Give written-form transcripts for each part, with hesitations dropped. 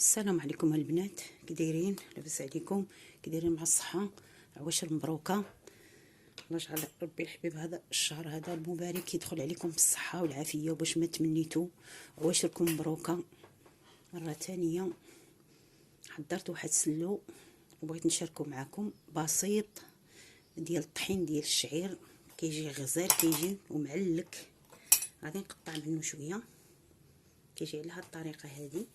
السلام عليكم البنات، كي دايرين؟ لاباس عليكم؟ كي دايرين مع الصحه؟ عواشر مبروكه. الله يجعل ربي الحبيب هذا الشهر هذا المبارك يدخل عليكم بالصحه والعافيه وباش ما تمنيتوا. عواشركم مبروكه مره ثانيه. حضرت واحد سلو وبغيت نشاركه معكم بسيط ديال الطحين ديال الشعير. كيجي غزال، كيجي ومعلك. غادي نقطع منه شويه. كيجي على هاد الطريقه هذه.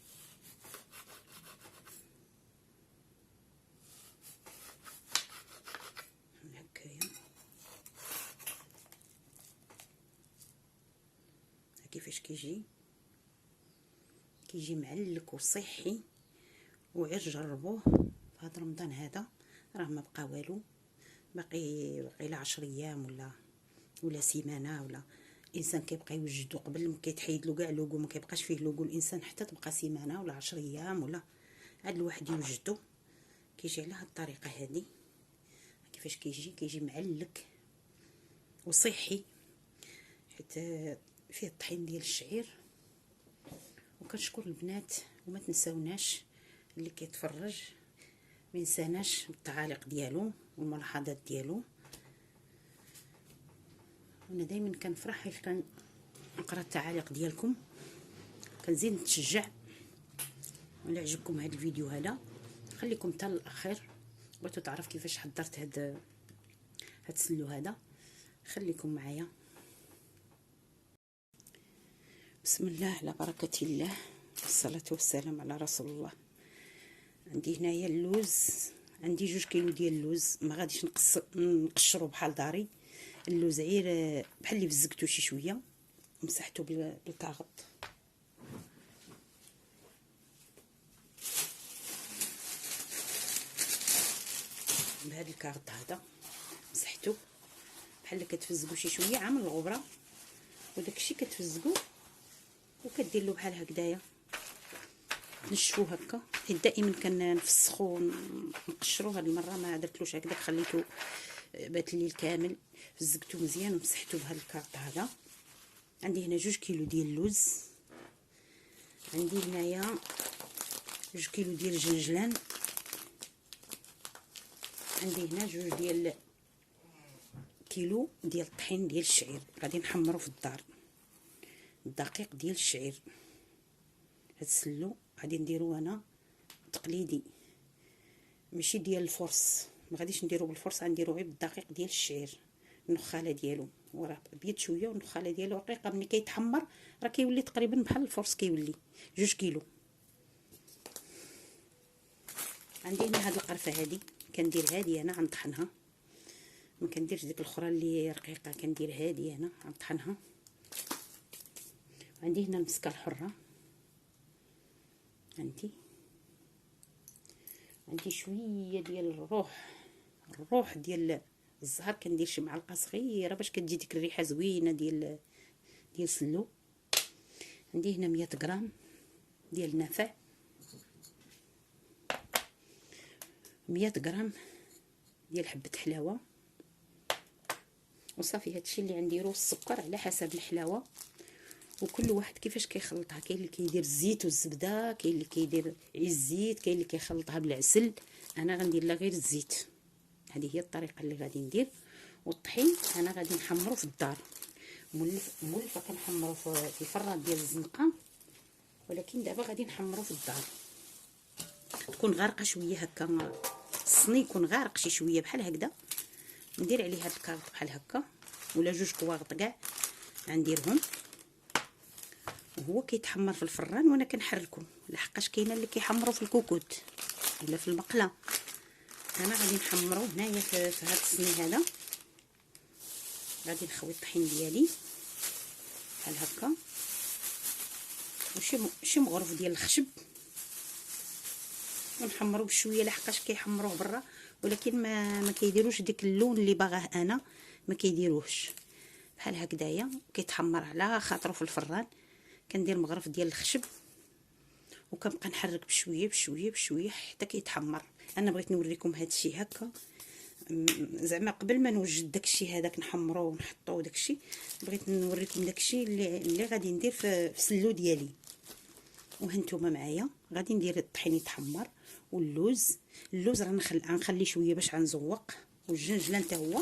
كيفاش كيجي معلك وصحي، وغير جربوه في هذا رمضان هذا. راه ما بقى والو، باقي لا 10 ايام ولا سيمانه، ولا الانسان كيبقى يوجدو قبل ما كيتحيد له كاع لوغو، ما كيبقاش فيه لوغو الانسان حتى تبقى سيمانه ولا 10 ايام ولا عاد الواحد يوجدو. كيجي على هاد الطريقه هذه. كيفاش كيجي معلك وصحي، حيت فيه الطحين ديال الشعير. وكنشكر البنات وما تنساوناش اللي كيتفرج ما ينساناش التعاليق ديالو والملاحظات ديالو. وانا دائما كنفرح حيت كنقرا التعاليق ديالكم، كنزيد نتشجع. ولا عجبكم هذا الفيديو هذا خليكم حتى الاخير. بغيتو تعرف كيفاش حضرت هاد السلو هذا، خليكم معايا. بسم الله على بركه الله، والصلاه والسلام على رسول الله. عندي هنايا اللوز، عندي 2 كيلو ديال اللوز. ما غاديش نقشرو بحال داري اللوز، غير بحال اللي فزقتو شي شويه ومسحتو بالكاغط. بهذا الكاغط هذا مسحتو بحال كتفزقو شي شويه، عامل الغبره وداكشي كتفزقو وكدير له بحال هكذايا. نشفو هكا، حيت دائما كنفسخو نقشرو. هاد المره ما درتلوش هكذاك، خليته بات الليل كامل. فزقتو مزيان ومسحتو بهذا الكارط هذا. عندي هنا 2 كيلو ديال اللوز. عندي هنايا 2 كيلو ديال الجنجلان. عندي هنا 2 ديال كيلو ديال الطحين ديال الشعير. غادي نحمرو في الدار الدقيق ديال الشعير. هاد السلو غادي نديرو انا تقليدي، ماشي ديال الفرص. ما غاديش نديرو بالفرص، غنديرو غير بالدقيق ديال الشعير. النخاله ديالو وراه ابيض شويه، والنخاله ديالو رقيقه. ملي كيتحمر راه كيولي تقريبا بحال الفرص، كيولي 2 كيلو. عندي هنا هاد القرفه هادي، كندير هادي انا غنطحنها. ما كنديرش ديك الاخرى اللي رقيقه، كندير هادي انا غنطحنها. عندي هنا المسكه الحره. عندي شويه ديال الروح ديال الزهر. كندير شي معلقه صغيره باش كتجي ديك الريحه زوينه ديال السلو. عندي هنا 100 غرام ديال النافع، 100 غرام ديال حبه حلاوه، وصافي. هادشي اللي غنديرو. السكر على حسب الحلاوه، وكل واحد كيفاش كيخلطها. كاين اللي كيدير الزيت والزبده، كاين اللي كيدير الزيت، كاين اللي كيخلطها بالعسل. انا غندير لها غير الزيت. هذه هي الطريقه اللي غادي ندير. والطحين انا غادي نحمرو في الدار، مولفه كنحمرو في الفران ديال الزنقه، ولكن دابا غادي نحمرو في الدار. تكون غارقه شويه هكا، الصني يكون غارق شي شويه بحال هكذا. ندير عليه هاد الكارط بحال هكا، ولا 2 كواغط كاع غنديرهم وهو كيتحمر في الفران. وانا كنحركو لحقاش كاينه اللي كيحمروا في الكوكوت ولا في المقله. انا غادي نحمرو هنايا في هذا الصني هذا. غادي نخوي الطحين ديالي بحال هكا، وشي مغرف ديال الخشب، ونحمرو بشويه لحقاش كيحمروه برا، ولكن ما كيديروش ديك اللون اللي باغاه انا. ما كيديروهش بحال هكذايا، كيتحمر على خاطرو في الفران. كندير مغرف ديال الخشب وكنبقى نحرك بشويه بشويه بشويه حتى كيتحمر. انا بغيت نوريكم هذا الشيء هكا، زعما قبل ما نوجد داكشي هذاك نحمروه ونحطوه داكشي. بغيت نوريكم داكشي اللي غادي ندير في السلو ديالي. وهانتوما معايا غادي ندير الطحين يتحمر، واللوز رانا غنخليه شويه باش غنزوق، والجنجلان حتى هو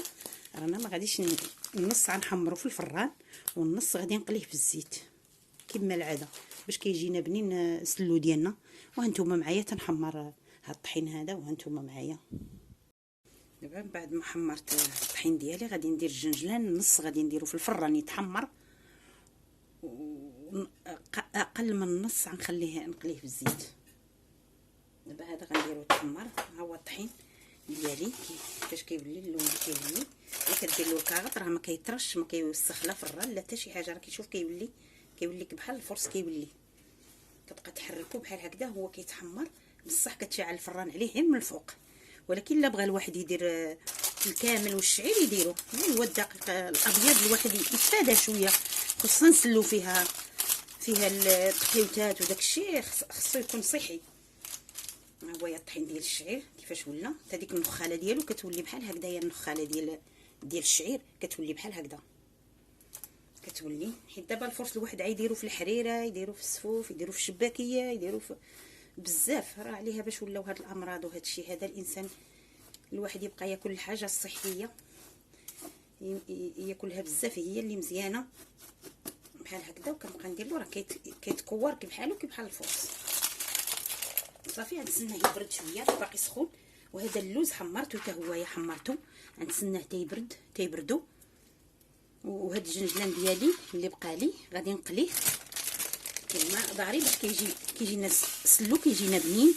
رانا ما غاديش النص غنحمرو في الفران والنص غادي نقليه في الزيت كما العاده باش كيجينا بنين السلو ديالنا. وهانتوما معايا تنحمر هاد الطحين هذا، وهانتوما معايا. دابا بعد ما حمرت الطحين ديالي غادي ندير الجنجلان النص غادي نديرو في الفران يتحمر، اقل من النص غنخليه نقليه في الزيت. دابا هذا غنديرو يتحمر. ها هو الطحين ديالي كيفاش كيولي اللون اللي كيولي. كدير له الكاغط راه ما كيطرش ما كيوسخ لا فران لا حتى شي حاجه، راه كيشوف كيولي لك بحال الفرص كيولي. كتبقى تحركو بحال هكذا هو كيتحمر. بصح كتشعل الفران عليه غير من الفوق، ولكن الا بغى الواحد يدير الكامل والشعير يديرو. هو الدقيق الابيض الواحد يتفادى شويه، خصنا نسلو فيها التقيوتات وداك الشيء، خصو يكون صحي. ها هو الطحين ديال الشعير كيفاش ولا. حتى ديك النخاله ديالو كتولي بحال هكذايا، النخاله ديال الشعير كتولي بحال هكذا كتولي. حيت دابا الفرص الواحد يديرو في الحريره، يديرو في السفوف، يديرو في الشباكيه، يديرو في بزاف. راه عليها باش ولاو هاد الامراض وهاد الشيء هذا. الانسان الواحد يبقى ياكل الحاجه الصحيه، ياكلها بزاف، هي اللي مزيانه بحال هكذا. وكنبقى ندير له راه كيتكور بحالو بحال الفرص. صافي غنتسناه يبرد شويه، باقي سخون. وهذا اللوز حمرته حتى هو حمرته، غنتسناه حتى يبردو. وهاد الجنجلان ديالي اللي بقى لي غادي نقليه كما ضاري باش كيجينا سلو، كيجينا بنين.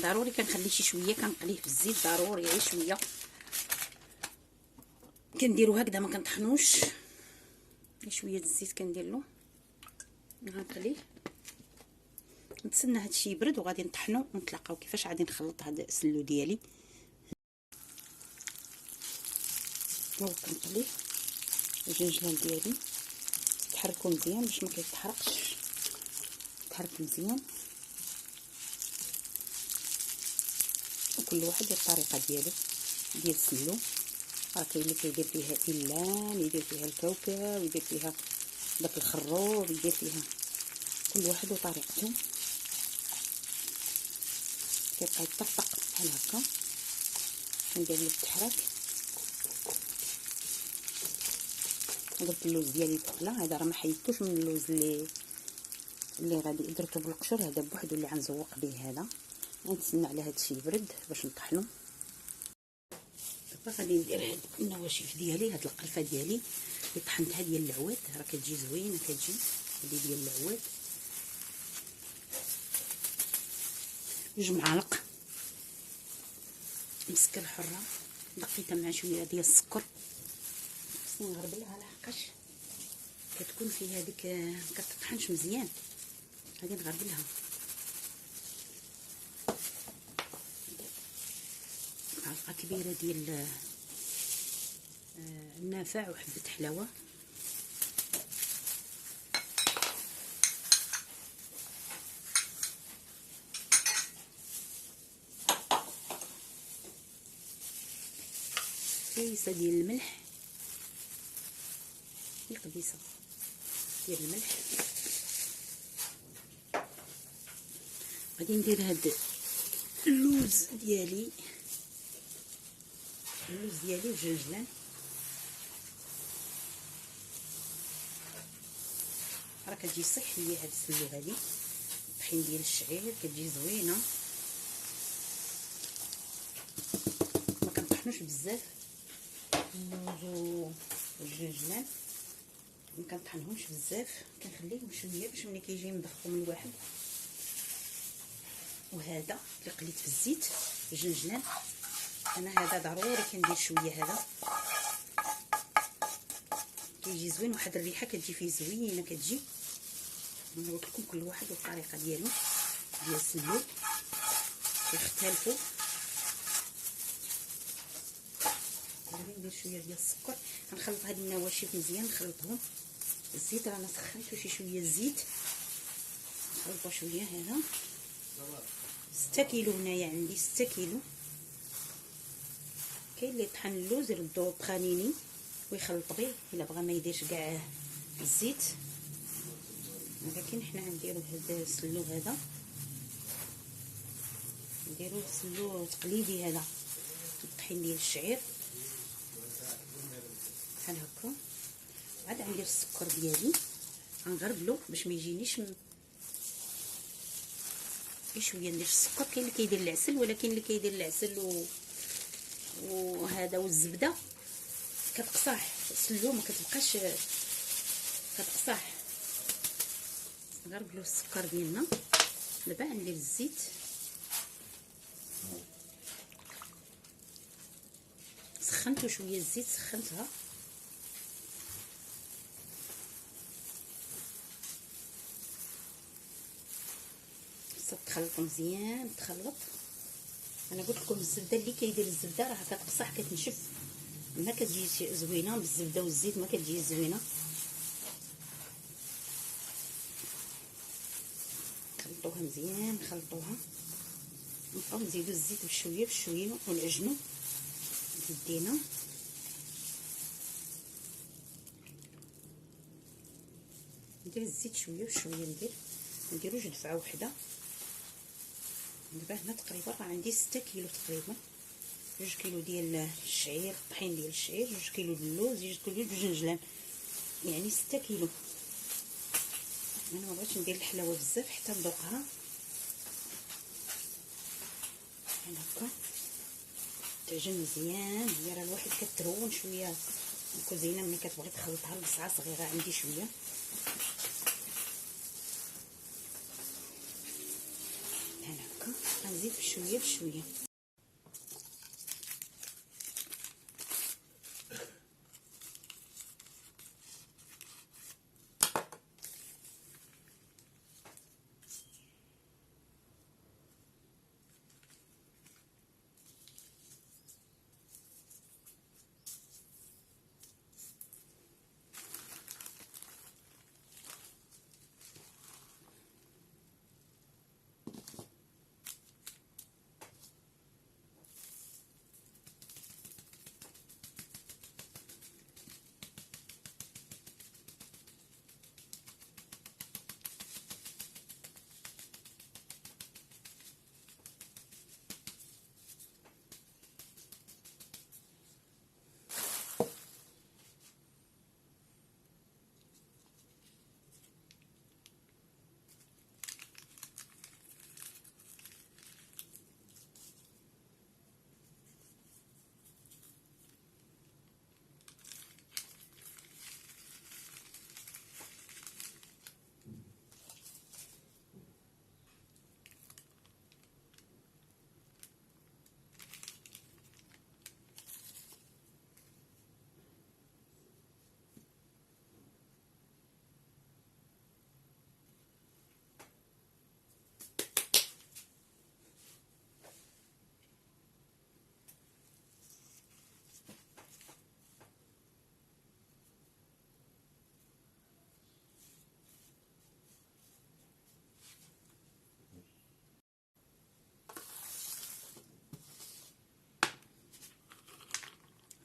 ضروري كنخلي شي شويه كنقليه في الزيت، ضروري غير شويه. كنديرو هكذا ما كنطحنوش، شويه الزيت كندير له غنقليه. نتسنى هادشي يبرد وغادي نطحنو ونتلاقاو كيفاش غادي نخلط هذا السلو ديالي. هو كنقليه الجنجلان ديالي، تحركو مزيان باش ما كيتحرقش، تحرك مزيان. وكل واحد الطريقه ديالو ديال السلو. راه كاين اللي كيدير فيها إلان، يدير فيها الكاوكاو، يدير فيها داك الخروب، يدير فيها كل واحد وطريقته. كيبقى يطفق بحال هكا. ندير له التحراك. درت اللوز ديالي تقلى. هذا راه ما حيدتوش من اللوز اللي غادي درتو بالقشور، هذا بوحدو اللي غنزوق به. هذا غنتسنى على هذا الشيء يبرد باش نطحنو. دابا غادي ندير هاد النواشف ديالي، هاد القرفه ديالي اللي طحنتها ديال العواد، راه كتجي زوينه. كتجي هادي ديال العواد 2 معالق مسكر حره، دقيتها مع شويه ديال السكر. خصني نغربلها لحقاش كتكون فيها ديك كتطحنش مزيان. غادي نغربلها. معلقه كبيره ديال النافع وحبه حلاوه. قبيصه ديال الملح، قبيصه ديال الملح. غادي ندير هاد اللوز ديالي والجنجلان. راه كتجي صحيه هاد السلو هادي. الطحين ديال الشعير كتجي زوينه، ما كنطحنوش بزاف. اللوز والجنجلان ما كنطحنهمش بزاف، كنخليهم شويه باش ملي كيجي نضخو من الواحد. وهذا اللي قليت في الزيت الجنجلان، انا هذا ضروري كندير شويه. هذا كيجي زوين، واحد الريحه كتجي فيه زوينه كتجي. قلت لكم كل واحد والطريقه ديالو ديال السلو كيختلفوا. غادي ندير شويه ديال السكر. غنخلط هاد النواشف مزيان، نخلطهم. الزيت رانا سخنتو شويه الزيت، نخلطو شويه. هذا 6 كيلو هنايا عندي، 6 كيلو. كاين اللي طحن اللوز يردو طحانيني ويخلط به الا بغى ما يديرش كاع الزيت. ولكن حنا غنديرو هذا السلو هذا، نديرو سلو تقليدي هذا الطحين ديال الشعير بحال هكا. عاد غندير السكر ديالي، غنغربلو باش ما يجينيش شويه. ندير السكر، كاين اللي كيدير العسل، ولكن اللي كيدير العسل وهذا والزبده كتقصح السلو، ما كتبقاش كتقصح. نغربلو السكر ديالنا. دابا غندير الزيت، سخنتو شويه الزيت، سخنتها تخلط مزيان، تخلط. انا قلت لكم الزبده، اللي كيدير الزبده راه كتقصح كتنشف، ما كتجي زوينه بالزبده والزيت، ما كتجي زوينه. خلطوها مزيان، خلطوها، نبقاو نزيدو الزيت بشويه بشويه ونعجنو بيدينا. ندير الزيت شويه بشويه، نديرو جوج دفعه وحده. دابا هنا تقريبا راه عندي 6 كيلو تقريبا، 2 كيلو ديال الشعير، الطحين ديال الشعير، 2 كيلو د اللوز، 2 كيلو د الجنجلان، يعني 6 كيلو. انا ما بغيتش ندير الحلاوه بزاف حتى نذوقها. بحال هكا تعجن مزيان. هي راه الواحد كترون شويه الكوزينه ملي كتبغي تخلطها لبصعه صغيره عندي شويه. بحال هكا غنزيد بشويه بشويه.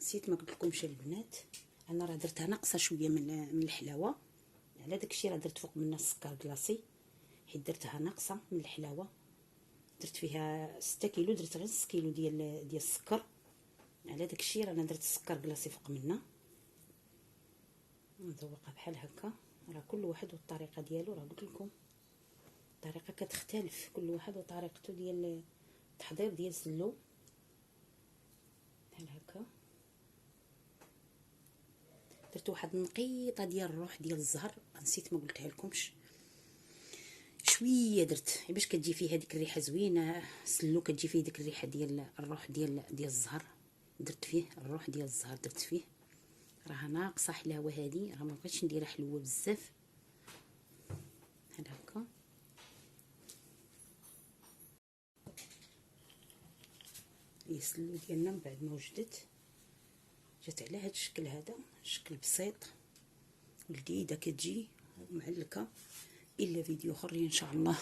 نسيت ما قلتلكمش البنات، انا راه درتها ناقصه شويه من الحلاوه، على داكشي راه درت فوق منها السكر كلاصي، حيت درتها ناقصه من الحلاوه. درت فيها 6 كيلو، درت غير 6 كيلو ديال السكر، على داكشي رانا درت السكر كلاصي فوق منها. نذوقها بحال هكا. راه كل واحد والطريقه ديالو، راه قلت لكم الطريقه كتختلف، كل واحد وطريقته ديال التحضير ديال السلو. بحال هكا درت واحد النقيطه ديال الروح ديال الزهر، نسيت ما قلتها لكمش، شويه درت باش كتجي فيه هذيك الريحه زوينه. سلو كتجي فيه ديك الريحه ديال الروح ديال الزهر، درت فيه الروح ديال الزهر، درت فيه. راه ناقصه حلاوه هذه، راه ما بغيتش نديرها حلوه بزاف. بحال هكا السلو ديالنا من بعد ما وجدت جات على هذا الشكل، هذا شكل بسيط ولذيذه كتجي معلكه. الا فيديو اخر ان شاء الله.